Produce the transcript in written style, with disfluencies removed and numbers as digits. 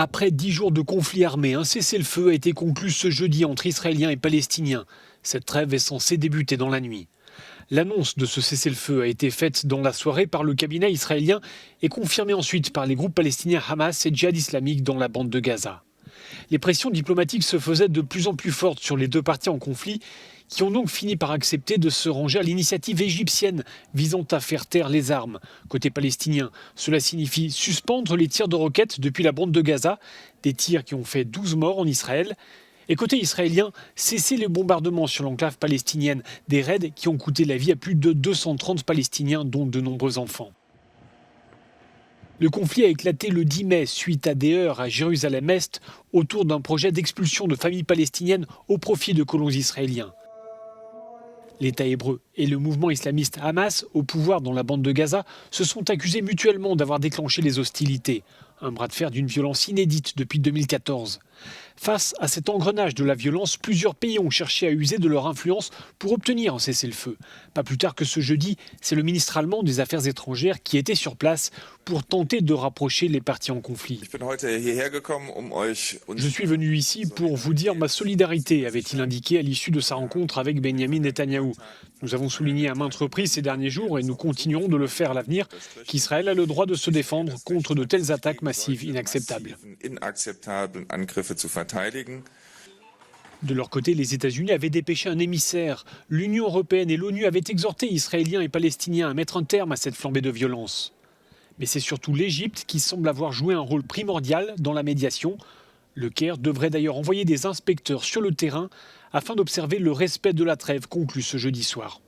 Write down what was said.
Après 10 jours de conflit armé, un cessez-le-feu a été conclu ce jeudi entre Israéliens et Palestiniens. Cette trêve est censée débuter dans la nuit. L'annonce de ce cessez-le-feu a été faite dans la soirée par le cabinet israélien et confirmée ensuite par les groupes palestiniens Hamas et Djihad islamique dans la bande de Gaza. Les pressions diplomatiques se faisaient de plus en plus fortes sur les deux parties en conflit, qui ont donc fini par accepter de se ranger à l'initiative égyptienne visant à faire taire les armes. Côté palestinien, cela signifie suspendre les tirs de roquettes depuis la bande de Gaza, des tirs qui ont fait 12 morts en Israël. Et côté israélien, cesser les bombardements sur l'enclave palestinienne, des raids qui ont coûté la vie à plus de 230 Palestiniens, dont de nombreux enfants. Le conflit a éclaté le 10 mai suite à des heurts à Jérusalem-Est autour d'un projet d'expulsion de familles palestiniennes au profit de colons israéliens. L'État hébreu et le mouvement islamiste Hamas, au pouvoir dans la bande de Gaza, se sont accusés mutuellement d'avoir déclenché les hostilités. Un bras de fer d'une violence inédite depuis 2014. Face à cet engrenage de la violence, plusieurs pays ont cherché à user de leur influence pour obtenir un cessez-le-feu. Pas plus tard que ce jeudi, c'est le ministre allemand des Affaires étrangères qui était sur place pour tenter de rapprocher les parties en conflit. Je suis venu ici pour vous dire ma solidarité, avait-il indiqué à l'issue de sa rencontre avec Benyamin Netanyahou. Nous avons souligné à maintes reprises ces derniers jours, et nous continuerons de le faire à l'avenir, qu'Israël a le droit de se défendre contre de telles attaques massives inacceptables. De leur côté, les États-Unis avaient dépêché un émissaire. L'Union européenne et l'ONU avaient exhorté Israéliens et Palestiniens à mettre un terme à cette flambée de violence. Mais c'est surtout l'Égypte qui semble avoir joué un rôle primordial dans la médiation. Le Caire devrait d'ailleurs envoyer des inspecteurs sur le terrain afin d'observer le respect de la trêve conclue ce jeudi soir.